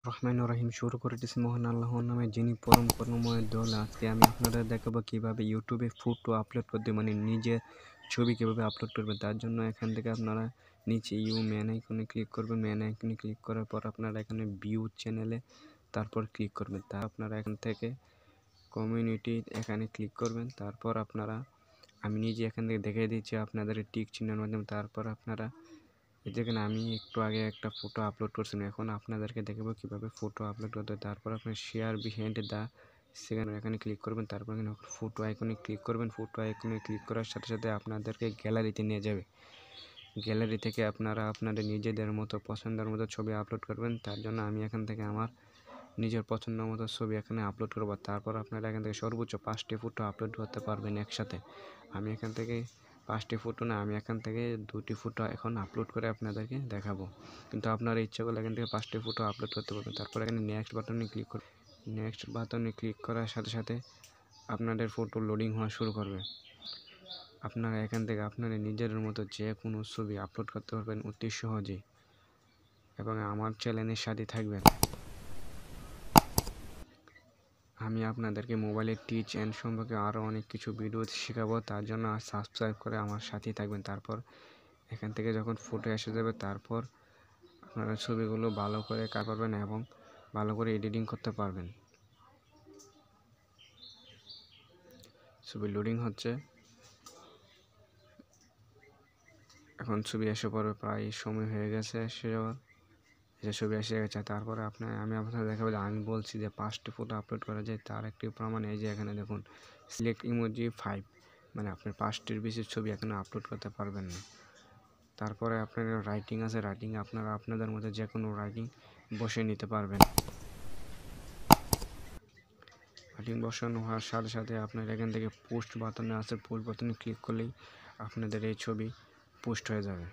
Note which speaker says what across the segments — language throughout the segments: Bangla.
Speaker 1: রহমানুর রহিম শুরু করেছি মহান আল্লাহর নামে, যিনি পরম করুণাময় দয়ালু। আজকে আমি আপনাদের দেখাবো কিভাবে ইউটিউবে ফটো আপলোড করতে, মানে নিজের ছবি কিভাবে আপলোড করবেন। তার জন্য এখান থেকে আপনারা নিচে ম্যান আইকনে ক্লিক করবেন। ম্যান আইকনে ক্লিক করার পর আপনারা এখানে ভিউ চ্যানেলে তারপর ক্লিক করবেন। তা আপনারা এখান থেকে কমিউনিটি এখানে ক্লিক করবেন। তারপর আপনারা আমি নিজে এখান থেকে দেখিয়ে দিচ্ছি আপনাদের টিক চিহ্নের মাধ্যমে। তারপর আপনারা যেখানে আমি একটু আগে একটা ফটো আপলোড করছিলাম, এখন আপনাদেরকে দেখাবো কিভাবে ফটো আপলোড করতে হয়। তারপর আপনি শেয়ার বিহাইন্ড দ্য সেখানে এখানে ক্লিক করবেন। তারপর এখানে ফটো আইকনে ক্লিক করবেন। ফটো আইকনে ক্লিক করার সাথে সাথে আপনাদেরকে গ্যালারিতে নিয়ে যাবে। গ্যালারি থেকে আপনারা আপনাদের নিজেদের মতো পছন্দের মতো ছবি আপলোড করবেন। তার জন্য আমি এখান থেকে আমার নিজের পছন্দ মতো ছবি এখানে আপলোড করব। তারপর আপনারা এখান থেকে সর্বোচ্চ 5টি ফটো আপলোড করতে পারবেন একসাথে। আমি এখান থেকে 5টি ফটো না, আমি এখান থেকে 2টি ফটো এখন আপলোড করে আপনাদেরকে দেখাবো। কিন্তু আপনারা ইচ্ছা করলে এখান থেকে 5টি ফটো আপলোড করতে পারবেন। তারপর এখানে নেক্সট বাটনে ক্লিক করুন। নেক্সট বাটনে ক্লিক করার সাথে সাথে আপনাদের ফটো লোডিং হওয়া শুরু করবে। আপনারা এখান থেকে আপনাদের নিজের মতো যে কোনো ছবি আপলোড করতে পারবেন অতি সহজেই, এবং আমার চ্যানেলের সাথে থাকবেন। আমি আপনাদেরকে মোবাইলের টিচ অ্যান্ড সম্পর্কে আরও অনেক কিছু ভিডিও শেখাবো। তার জন্য সাবস্ক্রাইব করে আমার সাথেই থাকবেন। তারপর এখান থেকে যখন ফটো এসে যাবে, তারপর আপনারা ছবিগুলো ভালো করে কাট পারবেন এবং ভালো করে এডিটিং করতে পারবেন। ছবি লোডিং হচ্ছে, এখন ছবি এসে পড়বে। প্রায় সময় হয়ে গেছে এসে যাওয়ার, যে ছবি এসে গেছে। তারপরে আমি আপনাদের দেখাবো যে আমি বলছি যে 5টি ফটো আপলোড করা যায়, তার একটি প্রমাণ এই যে এখানে দেখুন, সিলেক্ট ইমোজি 5, মানে আপনি 5টির বেশি ছবি এখানে আপলোড করতে পারবেন না। তারপরে আপনার রাইটিং আছে, রাইটিং আপনারা আপনাদের মধ্যে যে কোনো রাইটিং বসে নিতে পারবেন। রাইটিং বসানো হওয়ার সাথে সাথে আপনার এখান থেকে পোস্ট বাটনে আছে, পোস্ট বাটনে ক্লিক করলেই আপনাদের এই ছবি পোস্ট হয়ে যাবে।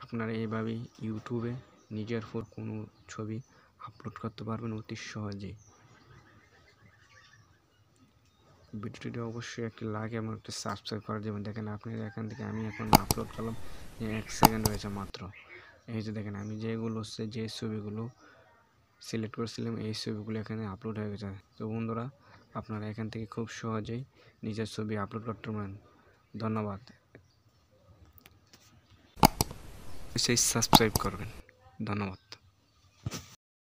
Speaker 1: আপনারা এইভাবেই ইউটিউবে নিজের কোনো ছবি আপলোড করতে পারবেন অতি সহজেই। ভিডিওটি অবশ্যই একটি লাইক এবং একটি সাবস্ক্রাইব করে দেবেন। দেখেন আপনার এখান থেকে আমি এখন আপলোড করলাম, 1 সেকেন্ড হয়েছে মাত্র। এই যে দেখেন আমি যে ছবিগুলো সিলেক্ট করেছিলাম, এই ছবিগুলো এখানে আপলোড হয়ে গেছে। তো বন্ধুরা, আপনারা এখান থেকে খুব সহজেই নিজের ছবি আপলোড করতে পারেন। ধন্যবাদ। সেই সাবস্ক্রাইব করবেন। ধন্যবাদ।